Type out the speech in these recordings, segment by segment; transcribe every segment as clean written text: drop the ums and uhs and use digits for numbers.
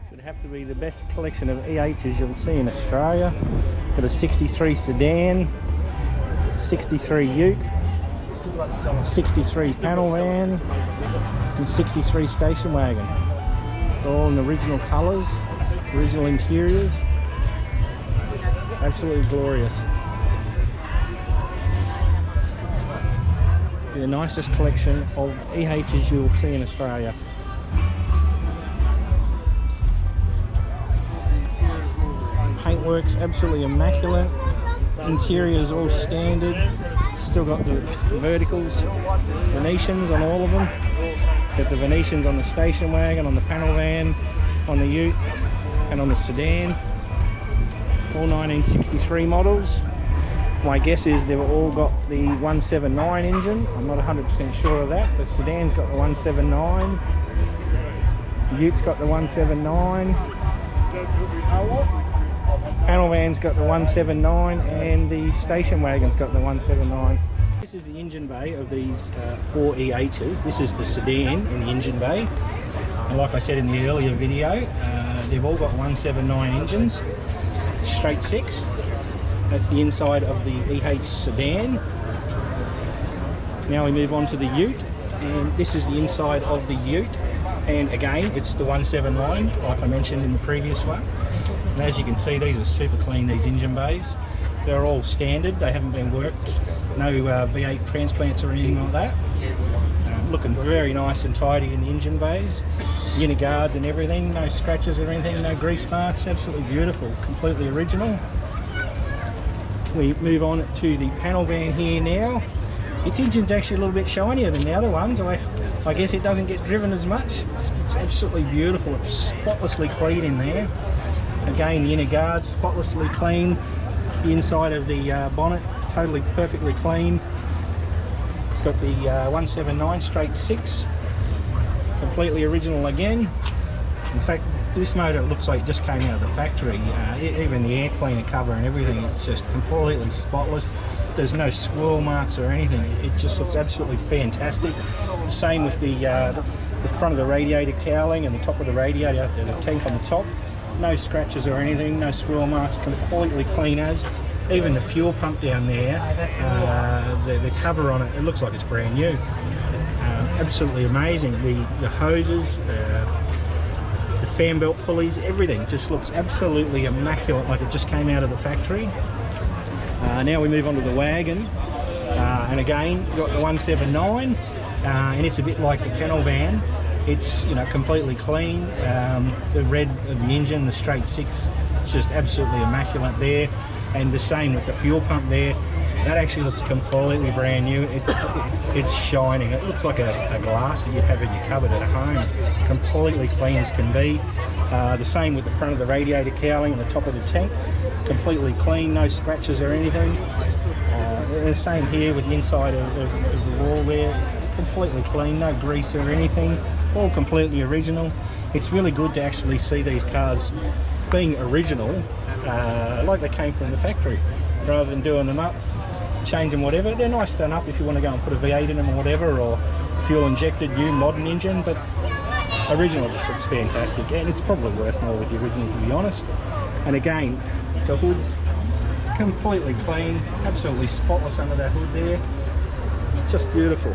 This would have to be the best collection of EHs you'll see in Australia. Got a 63 sedan, 63 ute, 63 panel van, and 63 station wagon. All in original colours, original interiors. Absolutely glorious. The nicest collection of EHs you'll see in Australia. Paintwork's absolutely immaculate. Interior's all standard. Still got the verticals, Venetians on all of them. Got the Venetians on the station wagon, on the panel van, on the ute, and on the sedan. All 1963 models. My guess is they've all got the 179 engine. I'm not 100% sure of that. The sedan's got the 179. The ute's got the 179. Panel van's got the 179, and the station wagon's got the 179. This is the engine bay of these 4 EHs. This is the sedan in the engine bay. And like I said in the earlier video, they've all got 179 engines, straight 6. That's the inside of the EH sedan. Now we move on to the ute, and this is the inside of the ute. And again, it's the 179, like I mentioned in the previous one. And as you can see, these are super clean, these engine bays. They're all standard, they haven't been worked. No V8 transplants or anything like that. Looking very nice and tidy in the engine bays. Inner guards and everything, no scratches or anything, no grease marks, absolutely beautiful, completely original. We move on to the panel van here now. Its engine's actually a little bit shinier than the other ones. I guess it doesn't get driven as much. It's absolutely beautiful. It's spotlessly clean in there. Again, the inner guards spotlessly clean. The inside of the bonnet totally perfectly clean. It's got the 179 straight 6. Completely original again. In fact, this motor looks like it just came out of the factory. Even the air cleaner cover and everything, it's just completely spotless. There's no swirl marks or anything. It just looks absolutely fantastic. The same with the front of the radiator cowling and the top of the radiator, the tank on the top. No scratches or anything, no swirl marks, completely clean as. Even the fuel pump down there, the cover on it, it looks like it's brand new. Absolutely amazing. The hoses, the fan belt pulleys, everything just looks absolutely immaculate, like it just came out of the factory. Now we move on to the wagon, and again you've got the 179, and it's a bit like the panel van. It's, you know, completely clean. The red of the engine, the straight 6, it's just absolutely immaculate there. And the same with the fuel pump there. That actually looks completely brand new. It's shining. It looks like a glass that you'd have in your cupboard at home. Completely clean as can be. The same with the front of the radiator cowling and the top of the tank. Completely clean, no scratches or anything. The same here with the inside of the wall there. Completely clean, no grease or anything. All completely original. It's really good to actually see these cars being original, like they came from the factory, rather than doing them up, changing whatever. They're nice done up if you want to go and put a V8 in them or whatever, or fuel injected new modern engine, but original just looks fantastic, and it's probably worth more with the original, to be honest. And again, the hood's completely clean, absolutely spotless under that hood there. Just beautiful.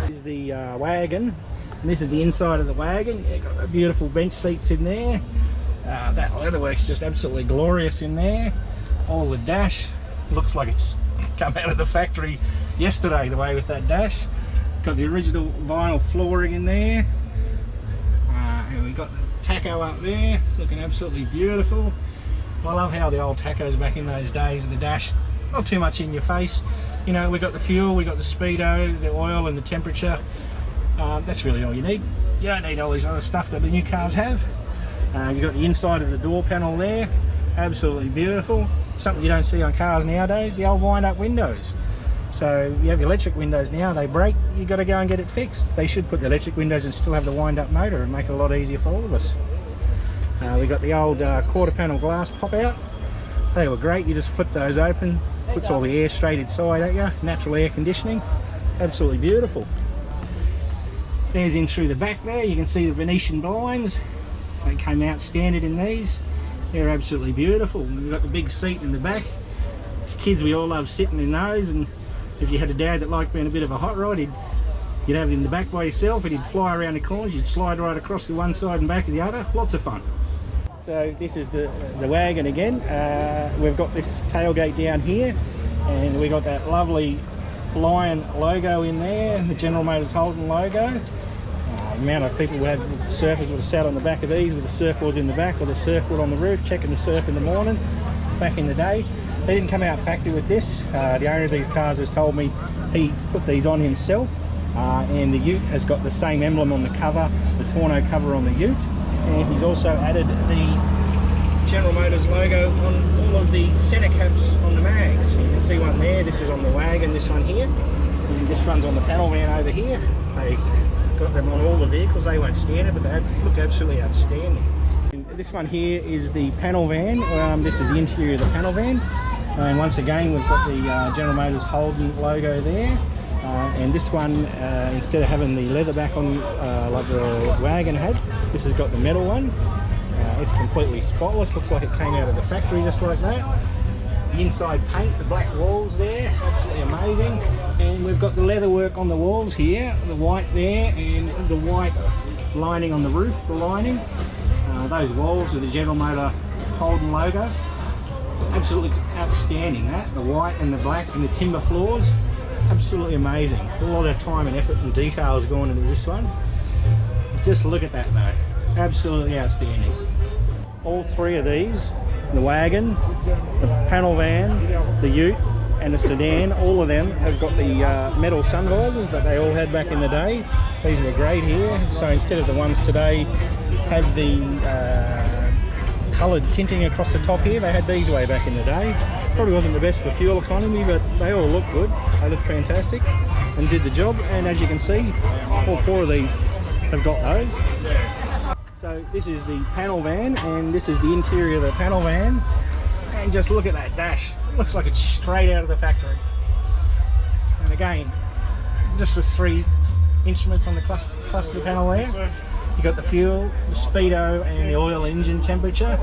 This is the wagon, and this is the inside of the wagon. You've got the beautiful bench seats in there. That leatherwork's just absolutely glorious in there. All the dash looks like it's come out of the factory yesterday, the way with that dash. Got the original vinyl flooring in there. And we've got the tacho up there, looking absolutely beautiful. I love how the old tachos back in those days, the dash, not too much in your face. You know, we got the fuel, we got the speedo, the oil and the temperature. That's really all you need. You don't need all these other stuff that the new cars have. You've got the inside of the door panel there, absolutely beautiful. Something you don't see on cars nowadays, the old wind-up windows. So you have electric windows now, they break, you've got to go and get it fixed. They should put the electric windows and still have the wind-up motor and make it a lot easier for all of us. We've got the old quarter panel glass pop out. They were great, you just flip those open, puts all the air straight inside at you, natural air conditioning, absolutely beautiful. There's in through the back there, you can see the Venetian blinds, They came out standard in these. They're absolutely beautiful. We've got the big seat in the back. As kids, we all love sitting in those, and if you had a dad that liked being a bit of a hot rod, you'd have it in the back by yourself, and he'd fly around the corners, you'd slide right across the one side and back to the other. Lots of fun. So this is the wagon again. We've got this tailgate down here, and we got that lovely lion logo in there, and the General Motors Holden logo. The amount of people surfers would have sat on the back of these with the surfboards in the back or the surfboard on the roof, checking the surf in the morning back in the day. They didn't come out factory with this. The owner of these cars has told me he put these on himself, and the ute has got the same emblem on the cover, the tonneau cover on the ute, and he's also added the General Motors logo on all of the centre caps on the mags. You can see one there, this is on the wagon, this one here, and this one's on the panel van over here. They got them on all the vehicles. They weren't standard, but they look absolutely outstanding. And this one here is the panel van. This is the interior of the panel van, and once again we've got the General Motors Holden logo there. And this one, instead of having the leather back on like the wagon had, this has got the metal one. It's completely spotless, looks like it came out of the factory just like that. The inside paint, the black walls there, absolutely amazing. And we've got the leather work on the walls here, the white there, and the white lining on the roof, the lining. Those walls are the General Motor Holden logo. Absolutely outstanding, that. The white and the black and the timber floors. Absolutely amazing. A lot of time and effort and detail has gone into this one. Just look at that though. Absolutely outstanding. All three of these, the wagon, the panel van, the ute and the sedan, all of them have got the metal sun visors that they all had back in the day. These were great here. So instead of the ones today have the coloured tinting across the top here, they had these way back in the day. Probably wasn't the best for fuel economy, but they all look good. They look fantastic and did the job. And as you can see, all four of these have got those. So this is the panel van, and this is the interior of the panel van. And just look at that dash. It looks like it's straight out of the factory. And again, just the three instruments on the cluster panel there. You got the fuel, the speedo, and the oil engine temperature.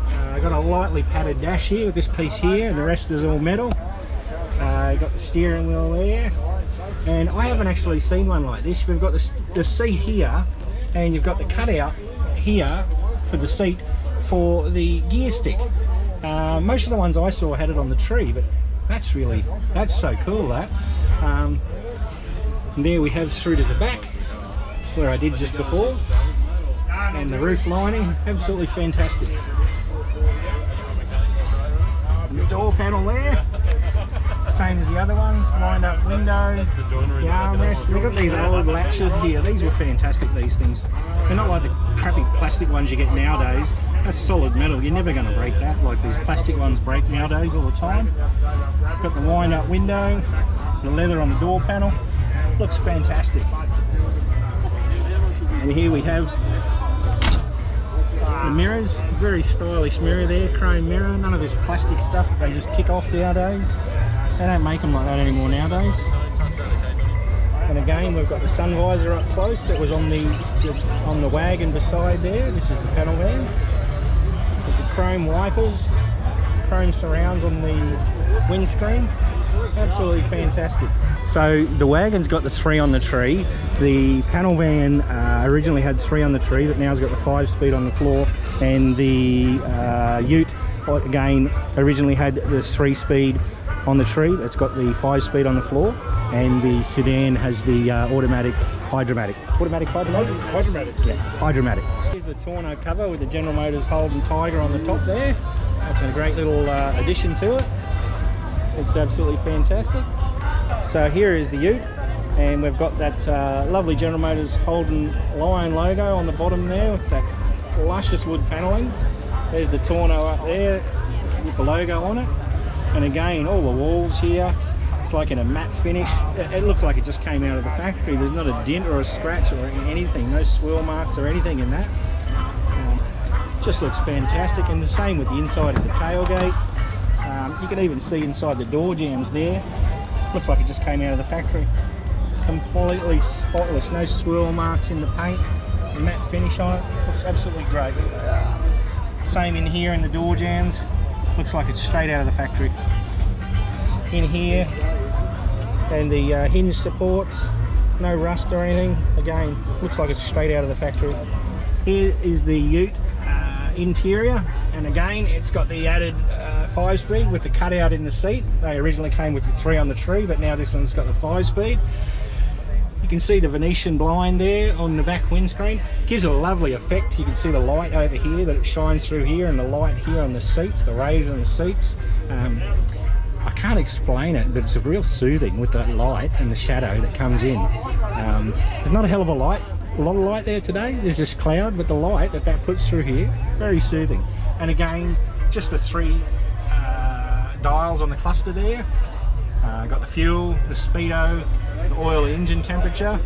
I got a lightly padded dash here with this piece here, and the rest is all metal. Got the steering wheel there, and I haven't actually seen one like this. We've got the seat here, and you've got the cutout here for the seat for the gear stick. Most of the ones I saw had it on the tree, but that's so cool, that. And there we have through to the back, where I did just before, and the roof lining, absolutely fantastic. And the door panel there, same as the other ones, wind up window, the armrest. We've got these old latches here. These were fantastic, these things. They're not like the crappy plastic ones you get nowadays. That's solid metal, you're never going to break that like these plastic ones break nowadays all the time. Got the wind up window, the leather on the door panel, looks fantastic. And here we have the mirrors, very stylish mirror there, chrome mirror, none of this plastic stuff that they just kick off nowadays. They don't make them like that anymore nowadays. And again, we've got the sun visor up close that was on the wagon beside there. This is the panel van. With the chrome wipers, chrome surrounds on the windscreen. Absolutely fantastic. So the wagon's got the 3 on the tree. The panel van originally had 3 on the tree, but now it's got the 5-speed on the floor. And the ute, again, originally had the 3-speed on the tree. It's got the 5-speed on the floor. And the sedan has the automatic hydromatic. Automatic hydromatic? Hydromatic. Yeah, hydromatic. Here's the tonneau cover with the General Motors Holden Tiger on the top there. That's a great little addition to it. It's absolutely fantastic. So here is the ute, and we've got that lovely General Motors Holden Lion logo on the bottom there with that luscious wood panelling. There's the tonneau up there with the logo on it. And again, all the walls here, it's like in a matte finish. It looks like it just came out of the factory. There's not a dent or a scratch or anything, no swirl marks or anything in that. Just looks fantastic, and the same with the inside of the tailgate. You can even see inside the door jambs there. Looks like it just came out of the factory. Completely spotless, no swirl marks in the paint. the matte finish on it. Looks absolutely great. Same in here in the door jambs. Looks like it's straight out of the factory. In here, and the hinge supports, no rust or anything. Again, looks like it's straight out of the factory. Here is the ute interior, and again, it's got the added 5-speed with the cutout in the seat. They originally came with the 3 on the tree, but now this one's got the 5-speed. You can see the Venetian blind there on the back windscreen. Gives it a lovely effect. You can see the light over here that it shines through here, and the light here on the seats, the rays on the seats. I can't explain it, but it's real soothing with that light and the shadow that comes in. There's not a hell of a lot of light there today. There's just cloud, but the light that puts through here, very soothing. And again, just the 3 dials on the cluster there. Got the fuel, the speedo, the oil, engine temperature.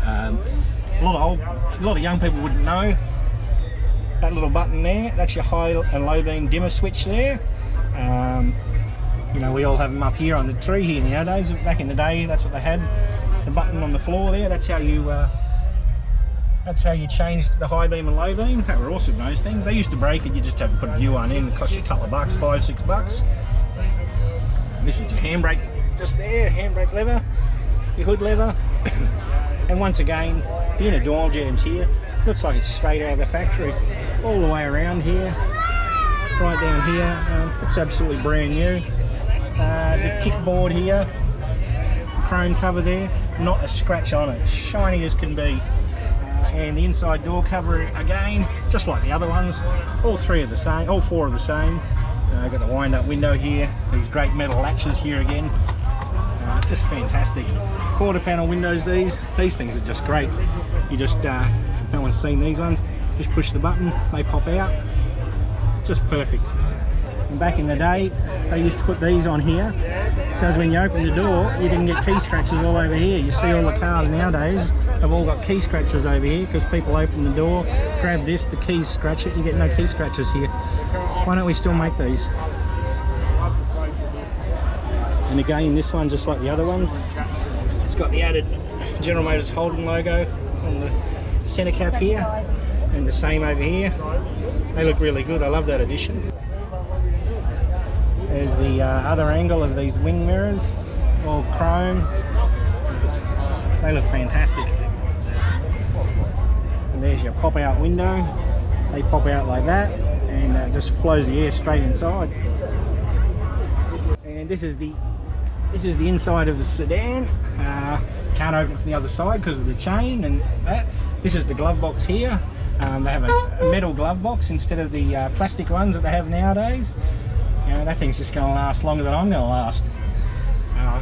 A lot of young people wouldn't know that little button there. That's your high and low beam dimmer switch there. You know, we all have them up here on the tree here nowadays. Back in the day, that's what they had. The button on the floor there. That's how you changed the high beam and low beam. They were awesome, those things. They used to break it. You just have to put a new one in. It cost you a couple of bucks, $5-6. And this is your handbrake just there. Handbrake lever, your hood lever, and once again, the inner door jambs here. Looks like it's straight out of the factory, all the way around here, right down here. It's absolutely brand new. The kickboard here, the chrome cover there, not a scratch on it, shiny as can be. And the inside door cover again, just like the other ones. All 3 are the same, all 4 are the same. Got the wind-up window here. These great metal latches here again. Just fantastic. Quarter panel windows. These things are just great. You just, if no one's seen these ones, just push the button, they pop out. Just perfect. And back in the day, they used to put these on here, so as when you open the door, you didn't get key scratches all over here. You see all the cars nowadays have all got key scratches over here because people open the door, grab this, the keys scratch it, you get no key scratches here. Why don't we still make these? And again, this one, just like the other ones, it's got the added General Motors Holden logo on the centre cap here, and the same over here. They look really good. I love that addition. There's the other angle of these wing mirrors, all chrome. They look fantastic. And there's your pop-out window. They pop out like that, and it just flows the air straight inside. And this is the inside of the sedan. Can't open it from the other side because of the chain and that. This is the glove box here. They have a metal glove box instead of the plastic ones that they have nowadays. You know, that thing's just going to last longer than I'm going to last.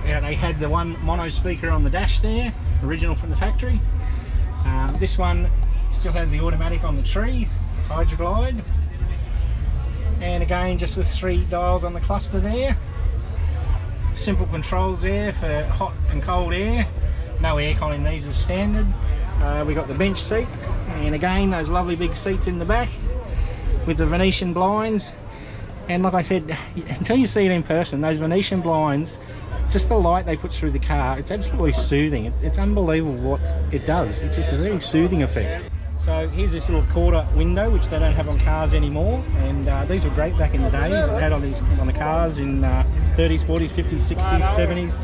Yeah, they had the one mono speaker on the dash there, original from the factory. This one still has the automatic on the tree, hydroglide. And again, just the 3 dials on the cluster there. Simple controls there for hot and cold air. No aircon in these as standard. We got the bench seat, and again, those lovely big seats in the back with the Venetian blinds. And like I said, until you see it in person, those Venetian blinds, just the light they put through the car, it's absolutely soothing. It's unbelievable what it does. It's just a very soothing effect. So here's this little quarter window, which they don't have on cars anymore, and these were great back in the day. They had on the cars in 30s, 40s, 50s, 60s, 70s.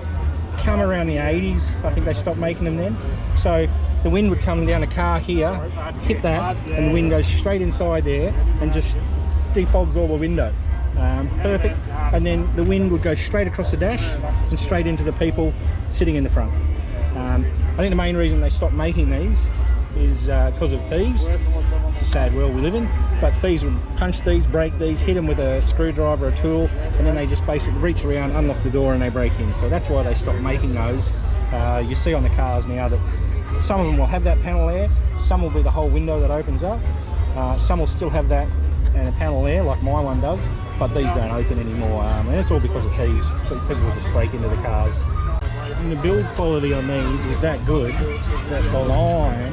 Come around the 80s, I think they stopped making them then. So the wind would come down a car here, hit that, and the wind goes straight inside there and just defogs all the window. Perfect. And then the wind would go straight across the dash and straight into the people sitting in the front. I think the main reason they stopped making these is because of thieves. It's a sad world we live in, but thieves would punch these, break these, hit them with a screwdriver or a tool, and then they just basically reach around, unlock the door, and they break in. So that's why they stopped making those. You see on the cars now that some of them will have that panel there, some will be the whole window that opens up, some will still have that and a panel there like my one does, but these don't open anymore, and it's all because of thieves. People will just break into the cars. And the build quality on these is that good that the line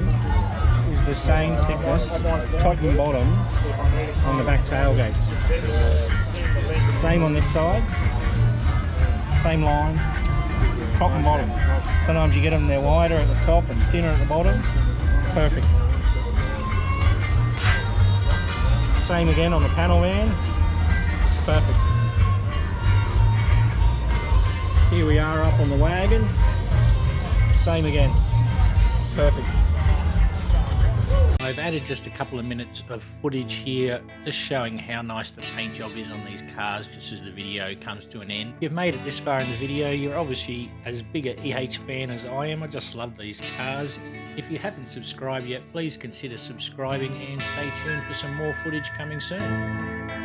is the same thickness, top and bottom, on the back tailgates. Same on this side, same line, top and bottom. Sometimes you get them, they're wider at the top and thinner at the bottom. Perfect. Same again on the panel van. Perfect. Here we are up on the wagon. Same again. Perfect. I've added just a couple of minutes of footage here, just showing how nice the paint job is on these cars, just as the video comes to an end. If you've made it this far in the video, you're obviously as big an EH fan as I am. I just love these cars. If you haven't subscribed yet, please consider subscribing and stay tuned for some more footage coming soon.